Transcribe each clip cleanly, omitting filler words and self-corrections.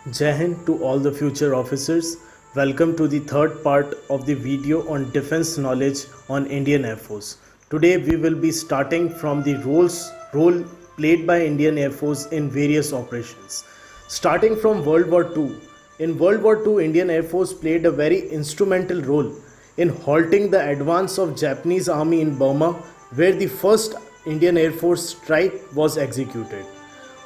Jai Hind to all the future officers. Welcome to the third part of the video on defense knowledge on Indian Air Force. Today we will be starting from the role played by Indian Air Force in various operations. Starting from World War II. In World War II, Indian Air Force played a very instrumental role in halting the advance of Japanese army in Burma, where the first Indian Air Force strike was executed.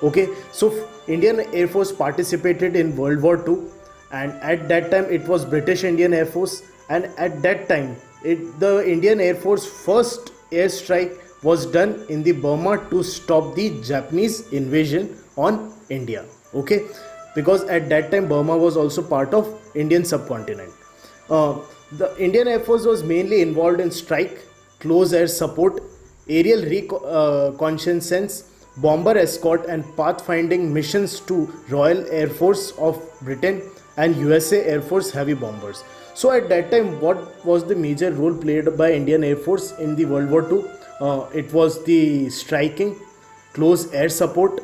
Okay, so Indian Air Force participated in World War II, and at that time it was British Indian Air Force, and at that time the Indian Air Force first airstrike was done in the Burma to stop the Japanese invasion on India. Okay, because at that time Burma was also part of Indian subcontinent. The Indian Air Force was mainly involved in strike, close air support, aerial reconnaissance, bomber escort and pathfinding missions to Royal Air Force of Britain and USA Air Force heavy bombers. So at that time, what was the major role played by Indian Air Force in the World War II? It was the striking, close air support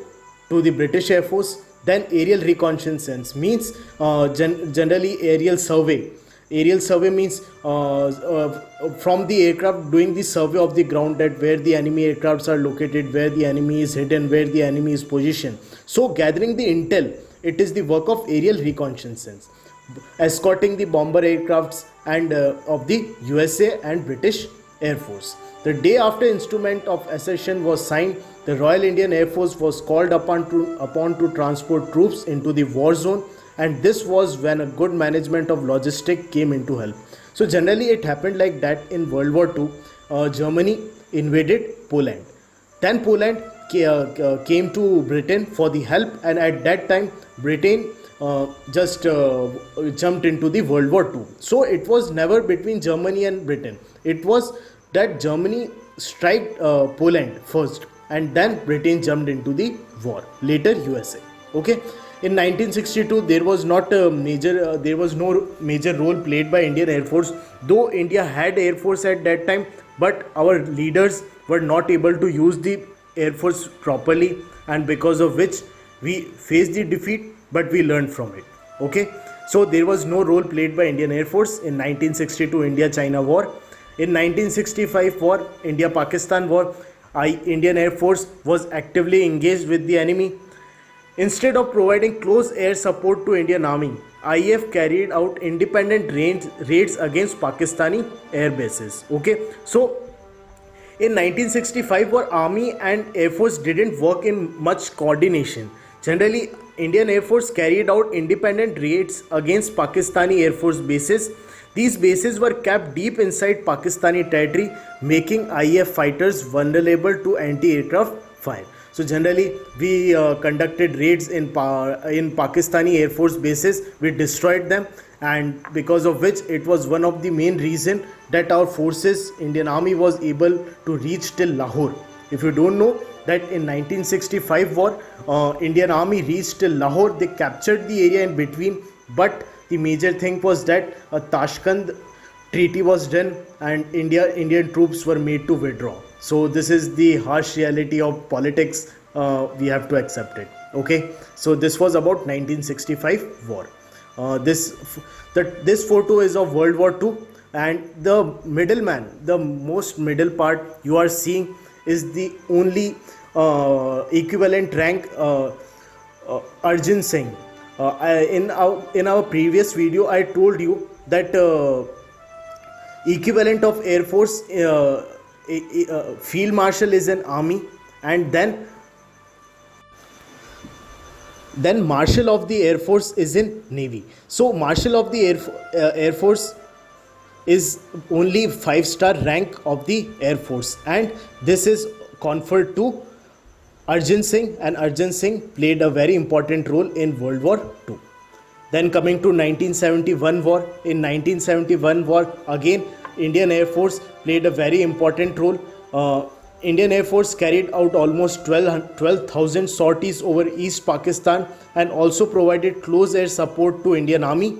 to the British Air Force, then aerial reconnaissance means generally aerial survey. Aerial survey means from the aircraft doing the survey of the ground, that where the enemy aircrafts are located, where the enemy is hidden, where the enemy is positioned. So gathering the intel, it is the work of aerial reconnaissance, escorting the bomber aircrafts and of the USA and British Air Force. The day after instrument of accession was signed, the Royal Indian Air Force was called upon to transport troops into the war zone, and this was when a good management of logistic came into help. So generally it happened like that in World War II. Germany invaded Poland. Then Poland came to Britain for the help, and at that time Britain just jumped into the World War II. So it was never between Germany and Britain. It was that Germany struck Poland first, and then Britain jumped into the war. Later USA. Okay. In 1962, there was no major role played by Indian Air Force, though India had Air Force at that time, but our leaders were not able to use the Air Force properly, and because of which we faced the defeat, but we learned from it. Okay, so there was no role played by Indian Air Force in 1962 India-China war. In 1965 war, India-Pakistan war, Indian Air Force was actively engaged with the enemy. Instead of providing close air support to Indian Army, IAF carried out independent raids against Pakistani air bases. Okay, so in 1965, our Army and Air Force didn't work in much coordination. Generally, Indian Air Force carried out independent raids against Pakistani Air Force bases. These bases were kept deep inside Pakistani territory, making IAF fighters vulnerable to anti-aircraft fire. So generally, we conducted raids in Pakistani Air Force bases. We destroyed them, and because of which it was one of the main reason that our forces, Indian Army, was able to reach till Lahore. If you don't know that in 1965 war, Indian Army reached till Lahore. They captured the area in between, but the major thing was that a Tashkent treaty was done, and Indian troops were made to withdraw. So this is the harsh reality of politics. We have to accept it. Okay, so this was about 1965 war. This photo is of World War II, and the middleman, the most middle part you are seeing, is the only equivalent rank, Arjun Singh. In our previous video, I told you that equivalent of Air Force, Field Marshal is an army, and then Marshal of the Air Force is in Navy. So Marshal of the Air Force is only 5-star rank of the Air Force, and this is conferred to Arjun Singh, and Arjun Singh played a very important role in World War II. Then coming to 1971 war. In 1971 war, again Indian Air Force played a very important role. Indian Air Force carried out almost 12,000 sorties over East Pakistan, and also provided close air support to Indian Army.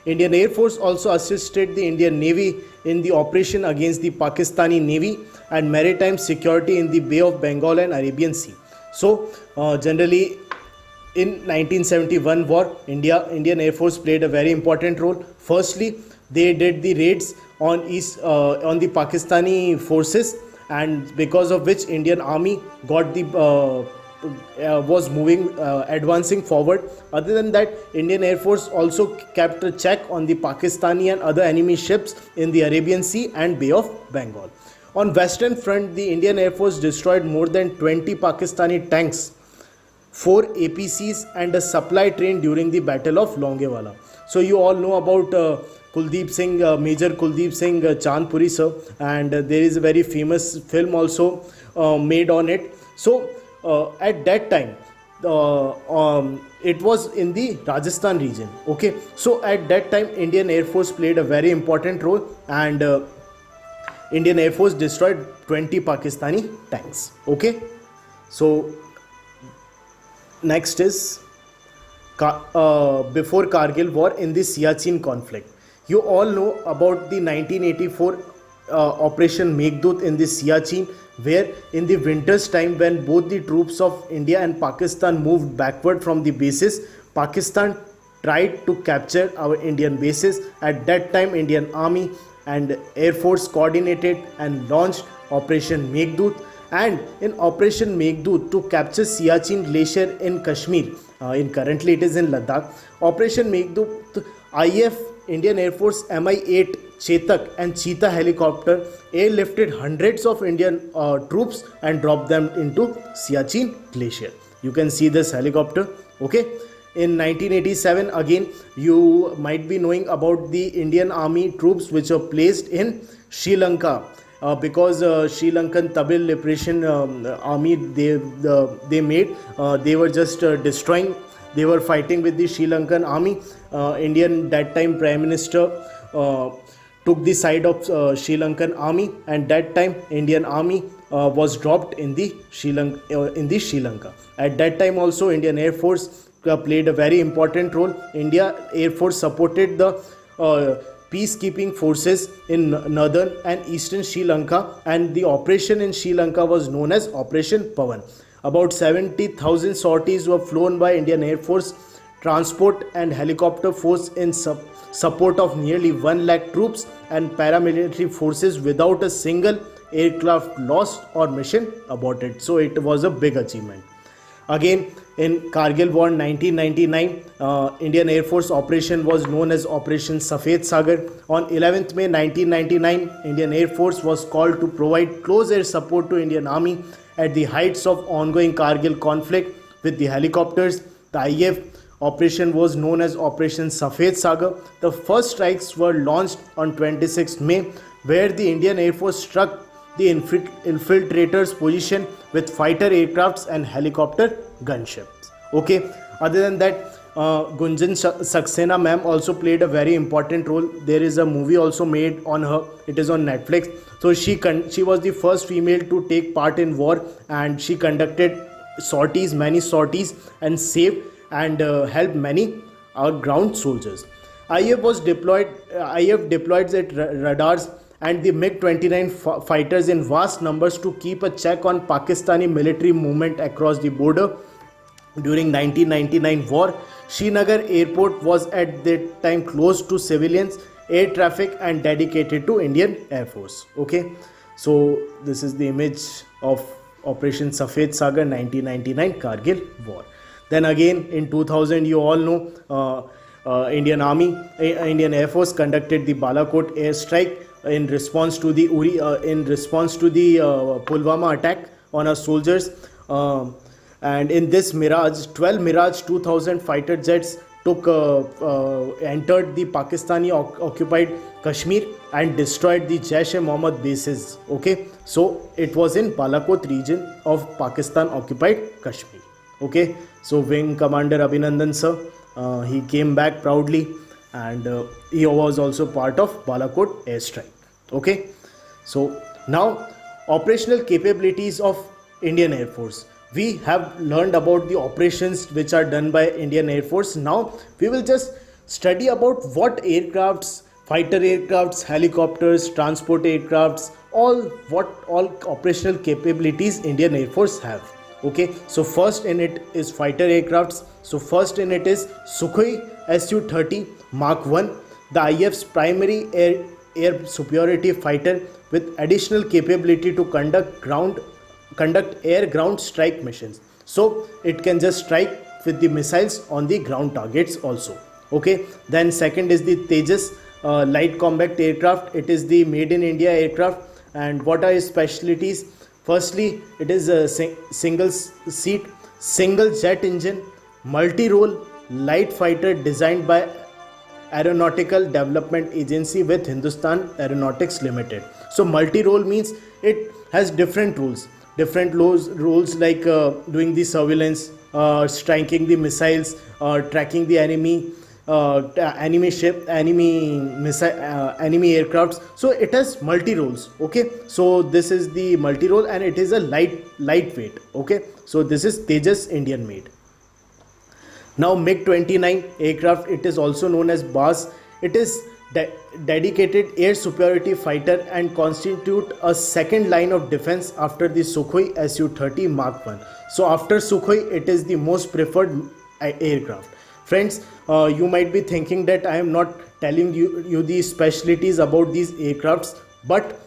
Indian Air Force also assisted the Indian Navy in the operation against the Pakistani Navy and maritime security in the Bay of Bengal and Arabian Sea. So generally in 1971 war, Indian Air Force played a very important role. Firstly, they did the raids on the Pakistani forces, and because of which Indian Army got the was moving advancing forward. Other than that, Indian Air Force also kept a check on the Pakistani and other enemy ships in the Arabian Sea and Bay of Bengal. On Western Front, the Indian Air Force destroyed more than 20 Pakistani tanks, 4 APCs and a supply train during the Battle of Longewala. So you all know about Kuldeep Singh, Major Kuldeep Singh Chandpuri sir, and there is a very famous film also made on it. So at that time, it was in the Rajasthan region. Okay, so at that time, Indian Air Force played a very important role, and Indian Air Force destroyed 20 Pakistani tanks. Okay, so next is before Kargil war in the Siachen conflict. You all know about the 1984 Operation Meghdut in the Siachen, where in the winter's time, when both the troops of India and Pakistan moved backward from the bases, Pakistan tried to capture our Indian bases. At that time, Indian Army and Air Force coordinated and launched Operation Meghdut. And in Operation Meghdut, to capture Siachen Glacier in Kashmir, currently it is in Ladakh, Operation Meghdut, IF, Indian Air Force Mi-8 Chetak and Cheetah helicopter airlifted hundreds of Indian troops and dropped them into Siachen Glacier. You can see this helicopter. Okay. In 1987, again, you might be knowing about the Indian Army troops which were placed in Sri Lanka. Because Sri Lankan Tamil Liberation Army, they made, they were just destroying, they were fighting with the Sri Lankan Army. Indian that time Prime Minister took the side of Sri Lankan Army, and that time Indian Army was dropped in the Sri Lanka. At that time also, Indian Air Force played a very important role. India Air Force supported the peacekeeping forces in northern and eastern Sri Lanka, and the operation in Sri Lanka was known as Operation Pawan. About 70,000 sorties were flown by Indian Air Force transport and helicopter force in support of nearly 1 lakh troops and paramilitary forces without a single aircraft lost or mission aborted. So it was a big achievement. Again, in Kargil war 1999, Indian Air Force operation was known as Operation Safed Sagar. On 11th May 1999, Indian Air Force was called to provide close air support to Indian Army at the heights of ongoing Kargil conflict with the helicopters. The IF operation was known as Operation Safed Sagar. The first strikes were launched on 26th May, where the Indian Air Force struck the infiltrators' position with fighter aircrafts and helicopter gunships. Okay. Other than that, Gunjan Saxena ma'am also played a very important role. There is a movie also made on her. It is on Netflix. So she was the first female to take part in war, and she conducted many sorties, and saved and helped many our ground soldiers. IF deployed its radars and the MiG-29 fighters in vast numbers to keep a check on Pakistani military movement across the border. During 1999 war, Srinagar airport was at that time closed to civilians, air traffic, and dedicated to Indian Air Force. Okay, so this is the image of Operation Safed Sagar 1999 Kargil war. Then again in 2000, you all know, Indian Air Force conducted the Balakot airstrike in response to the Pulwama attack on our soldiers. And in this 12 Mirage 2000 fighter jets entered the Pakistani occupied Kashmir and destroyed the Jaish-e-Mohammed bases. Okay, so it was in Balakot region of Pakistan occupied Kashmir. Okay, so Wing Commander Abhinandan sir, he came back proudly, and he was also part of Balakot airstrike. Okay, so now operational capabilities of Indian Air Force. We have learned about the operations which are done by Indian Air Force. Now we will just study about what aircrafts, fighter aircrafts, helicopters, transport aircrafts, all operational capabilities Indian Air Force have. Okay, so first in it is fighter aircrafts. So first in it is Sukhoi Su-30 Mark 1, the IF's primary air superiority fighter with additional capability to conduct air ground strike missions. So it can just strike with the missiles on the ground targets also. Okay, then second is the Tejas light combat aircraft. It is the made in India aircraft. And what are its specialties? Firstly, it is a single seat, single jet engine, multi-role light fighter designed by Aeronautical Development Agency with Hindustan Aeronautics Limited. So multi-role means it has different roles like doing the surveillance, striking the missiles, tracking the enemy aircrafts. So it has multi roles. Okay, so this is the multi role and it is a lightweight. Okay, so this is Tejas Indian made. Now MiG-29 aircraft, it is also known as BAS. It is dedicated air superiority fighter and constitute a second line of defense after the Sukhoi Su-30 Mark 1. So after Sukhoi, it is the most preferred aircraft. Friends, you might be thinking that I am not telling you the specialties about these aircrafts, but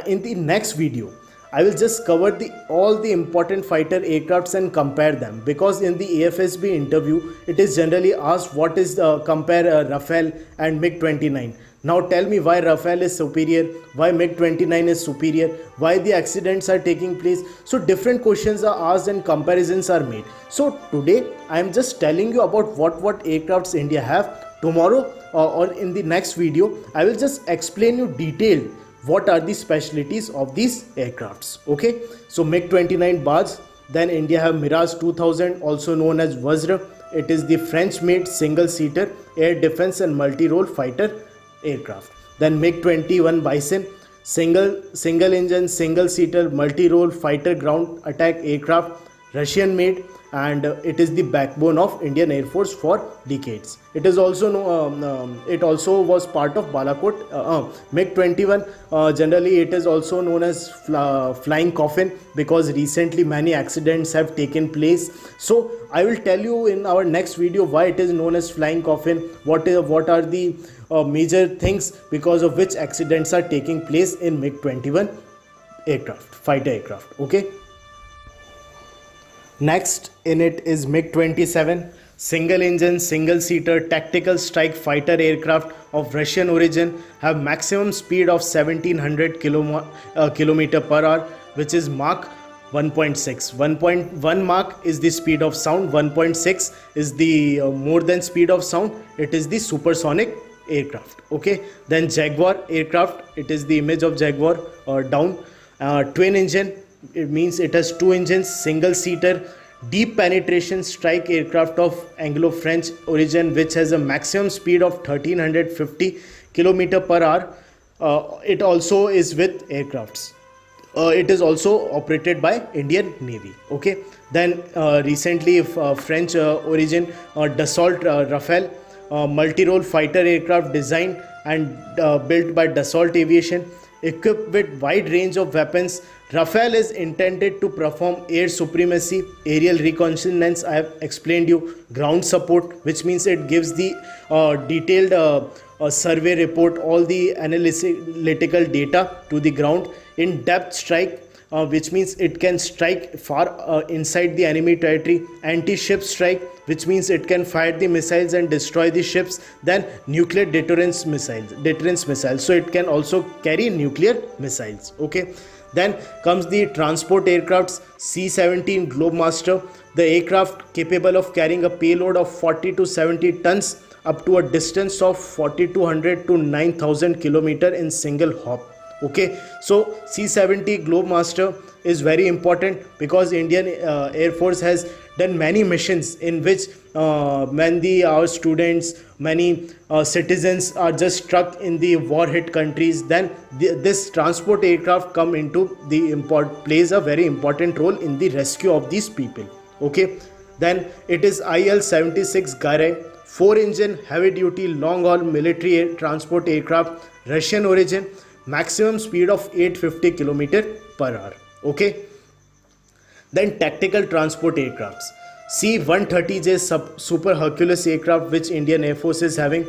in the next video I will just cover all the important fighter aircrafts and compare them, because in the AFSB interview it is generally asked what is compare Rafale and MiG-29. Now tell me why Rafale is superior, why MiG-29 is superior, why the accidents are taking place. So different questions are asked and comparisons are made. So today I am just telling you about what aircrafts India have. Tomorrow or in the next video I will just explain you detailed what are the specialties of these aircrafts. Okay, so MiG-29 BAS. Then India have Mirage 2000, also known as Vajra. It is the French made single seater air defense and multi-role fighter aircraft. Then MiG-21 Bison, single engine single seater multi-role fighter ground attack aircraft, Russian made, and it is the backbone of Indian Air Force for decades. It is also it also was part of Balakot. MiG-21 generally it is also known as flying coffin, because recently many accidents have taken place. So I will tell you in our next video why it is known as flying coffin, what are the major things because of which accidents are taking place in MiG-21 aircraft, fighter aircraft. Okay. Next in it is MiG-27, single engine, single seater tactical strike fighter aircraft of Russian origin, have maximum speed of 1700 kilometer per hour, which is Mach 1.6. 1.1 Mach is the speed of sound, 1.6 is the more than speed of sound, it is the supersonic aircraft. Okay, then Jaguar aircraft, it is the image of Jaguar down, twin engine. It means it has two engines, single seater, deep penetration strike aircraft of Anglo-French origin, which has a maximum speed of 1350 km per hour. It also is with aircrafts. It is also operated by Indian Navy. Okay. Then recently French origin Dassault Rafale, multi-role fighter aircraft designed and built by Dassault Aviation, equipped with wide range of weapons. Rafale is intended to perform air supremacy, aerial reconnaissance, I have explained you, ground support, which means it gives the detailed survey report, all the analytical data to the ground, in-depth strike, which means it can strike far inside the enemy territory, anti-ship strike, which means it can fire the missiles and destroy the ships, then nuclear deterrence missiles, so it can also carry nuclear missiles. Okay. Then comes the transport aircrafts, C-17 Globemaster, the aircraft capable of carrying a payload of 40 to 70 tons up to a distance of 4200 to 9000 km in single hop. Okay, so C-70 Globemaster is very important because Indian Air Force has done many missions in which our students, many citizens are just struck in the war hit countries. Then this transport aircraft come into the plays a very important role in the rescue of these people. Okay, then it is IL-76 Garay, 4-engine heavy duty long haul military transport aircraft, Russian origin, maximum speed of 850 km per hour. Okay. Then tactical transport aircrafts. C-130J Super Hercules aircraft which Indian Air Force is having.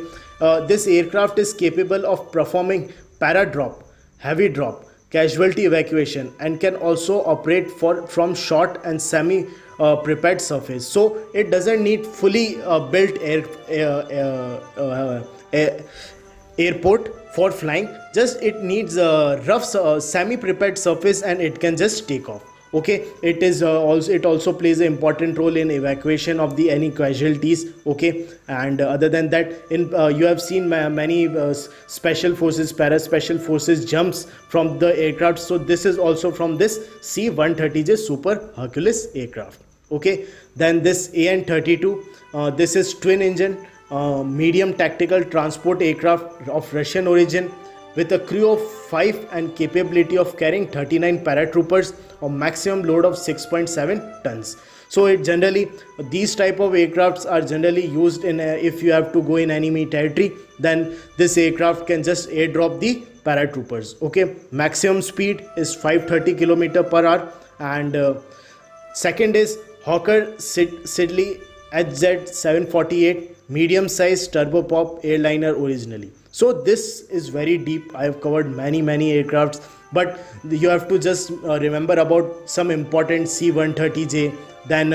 This aircraft is capable of performing para-drop, heavy drop, casualty evacuation, and can also operate from short and semi prepared surface. So it doesn't need fully built airport for flying. Just it needs a rough semi prepared surface and it can just take off. Okay, it also plays an important role in evacuation of the any casualties. Okay, and other than that, in you have seen many special forces, para special forces jumps from the aircraft. So this is also from this C-130J Super Hercules aircraft. Okay, then this AN-32, this is twin engine medium tactical transport aircraft of Russian origin with a crew of 5 and capability of carrying 39 paratroopers or maximum load of 6.7 tons. So it generally, these type of aircrafts are generally used in if you have to go in enemy territory, then this aircraft can just airdrop the paratroopers. Okay, maximum speed is 530 km per hour. And second is Hawker Siddeley HZ748 medium sized turboprop airliner originally. So this is very deep. I have covered many aircrafts, but you have to just remember about some important C-130J, then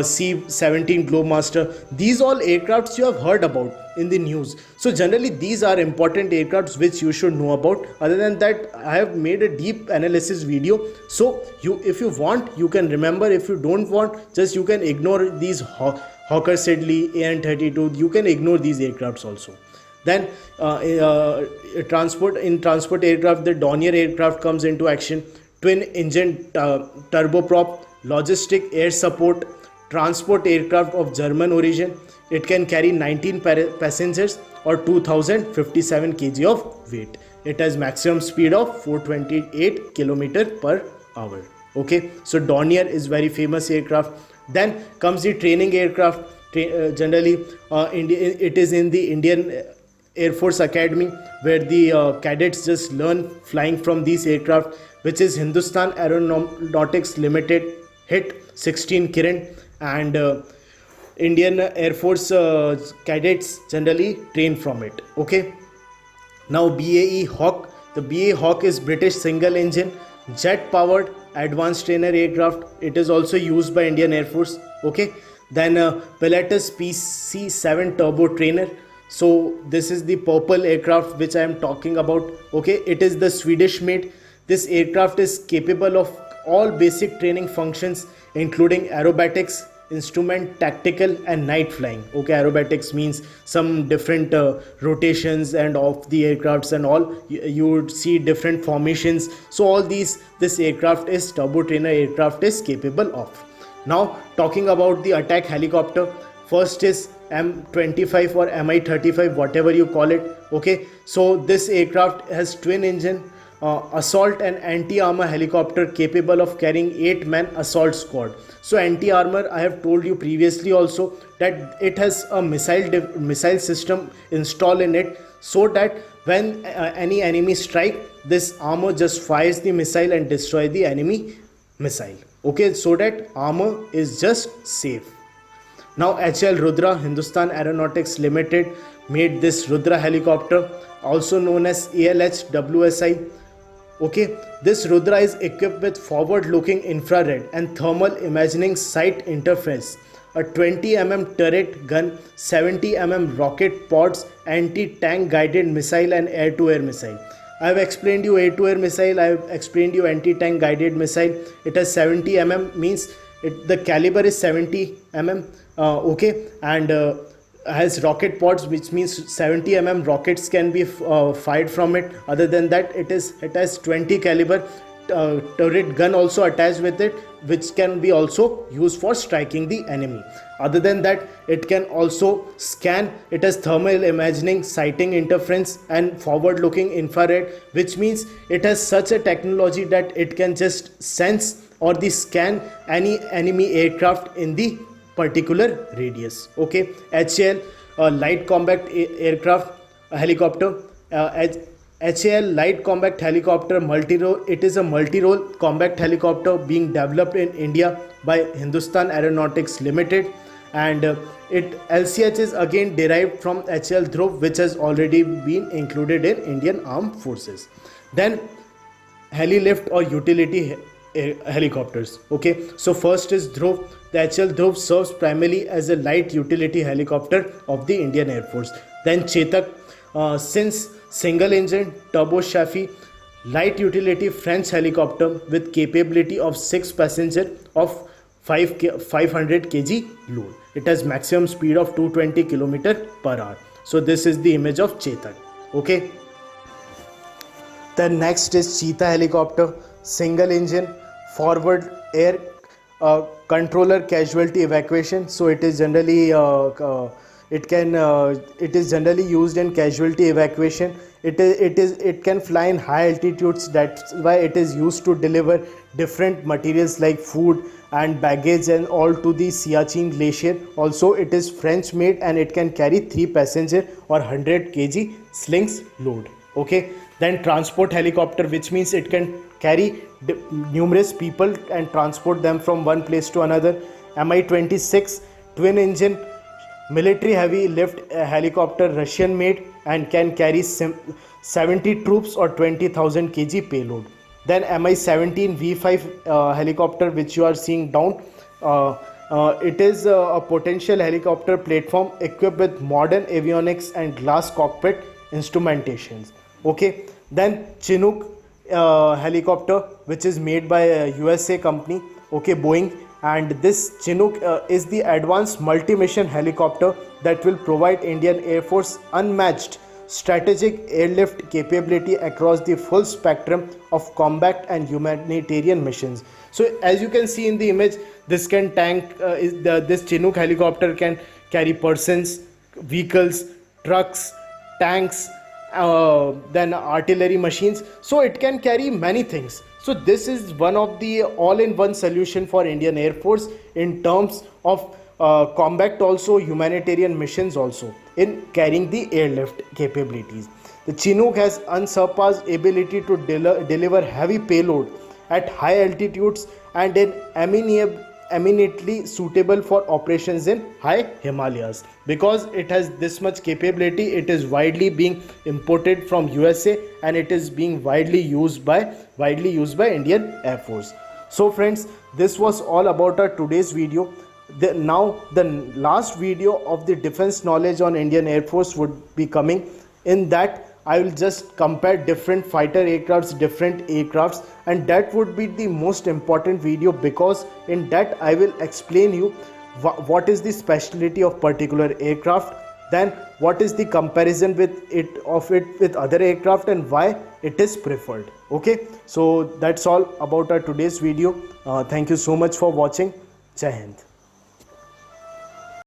C-17 Globemaster. These all aircrafts you have heard about in the news. So generally these are important aircrafts which you should know about. Other than that, I have made a deep analysis video. So if you want, you can remember. If you don't want, just you can ignore these Hawker Siddeley, AN-32. You can ignore these aircrafts also. Then transport aircraft, the Dornier aircraft comes into action. Twin engine turboprop, logistic air support, transport aircraft of German origin. It can carry 19 passengers or 2057 kg of weight. It has maximum speed of 428 km per hour. Okay, so Dornier is very famous aircraft. Then comes the training aircraft. Generally it is in the Indian Air Force Academy where the cadets just learn flying from these aircraft, which is Hindustan Aeronautics Limited HIT 16 Kiran, and Indian Air Force cadets generally train from it. Okay, now BAE Hawk. The BAE Hawk is British single engine jet powered advanced trainer aircraft. It is also used by Indian Air Force. Okay, then Pilatus PC-7 turbo trainer. So this is the purple aircraft which I am talking about. Okay, it is the Swedish made. This aircraft is capable of all basic training functions including aerobatics, instrument, tactical and night flying. Okay, aerobatics means some different rotations and of the aircrafts and all. You would see different formations. So all this aircraft is turbo trainer aircraft is capable of. Now talking about the attack helicopter, first is M25 or Mi-35, whatever you call it. Okay, so this aircraft has twin engine assault and anti-armor helicopter capable of carrying 8-man assault squad. So anti-armor, I have told you previously also that it has a missile system installed in it, so that when any enemy strike, this armor just fires the missile and destroy the enemy missile. Okay, so that armor is just safe. Now HL Rudra, Hindustan Aeronautics Limited made this Rudra helicopter, also known as ALH WSI. Okay, this Rudra is equipped with forward-looking infrared and thermal imaging sight interface, a 20 mm turret gun, 70 mm rocket pods, anti-tank guided missile and air-to-air missile. I have explained you air-to-air missile, I have explained you anti-tank guided missile. It has 70 mm, means the caliber is 70 mm. Okay, and has rocket pods, which means 70 mm rockets can be fired from it. Other than that, it has 20 caliber turret gun also attached with it, which can be also used for striking the enemy. Other than that, it can also scan. It has thermal imaging, sighting interference and forward looking infrared, which means it has such a technology that it can just sense or scan any enemy aircraft in the particular radius. Okay, HAL light combat aircraft helicopter. HAL light combat helicopter multi-role. It is a multi-role combat helicopter being developed in India by Hindustan Aeronautics Limited, and it LCH is again derived from HAL Dhruv, which has already been included in Indian Armed Forces. Then heli-lift or utility helicopters. Okay, so first is Dhruv. The HL Dhruv serves primarily as a light utility helicopter of the Indian Air Force. Then Chetak, since single engine turboshaft light utility French helicopter with capability of 6 passenger of 500 kg load. It has maximum speed of 220 km per hour. So this is the image of Chetak. Okay. Then next is Cheetah helicopter, single engine, forward air controller casualty evacuation. So it is generally it is generally used in casualty evacuation. It can fly in high altitudes. That's why it is used to deliver different materials like food and baggage and all to the Siachen glacier. Also, it is French made and it can carry 3 passenger or 100 kg slings load. Okay. Then transport helicopter, which means it can carry numerous people and transport them from one place to another. Mi-26 twin engine military heavy lift helicopter, Russian made, and can carry 70 troops or 20,000 kg payload. Then Mi-17 V5 helicopter, which you are seeing down, it is a potential helicopter platform equipped with modern avionics and glass cockpit instrumentations. Okay. Then Chinook helicopter, which is made by a USA company, okay, Boeing, and this Chinook is the advanced multi-mission helicopter that will provide Indian Air Force unmatched strategic airlift capability across the full spectrum of combat and humanitarian missions. So as you can see in the image, this can this Chinook helicopter can carry persons, vehicles, trucks, tanks, then artillery machines. So it can carry many things. So this is one of the all-in-one solution for Indian Air Force in terms of combat, also humanitarian missions, also in carrying the airlift capabilities. The Chinook has unsurpassed ability to deliver heavy payload at high altitudes and in eminently suitable for operations in high Himalayas. Because it has this much capability, it is widely being imported from USA and it is being widely used by Indian Air Force. So friends, this was all about our today's video. Now the last video of the defense knowledge on Indian Air Force would be coming. In that I will just compare different fighter aircrafts, different aircrafts, and that would be the most important video, because in that I will explain you what is the specialty of particular aircraft, then what is the comparison with other aircraft and why it is preferred. Okay, so that's all about our today's video. Thank you so much for watching. Jai Hind.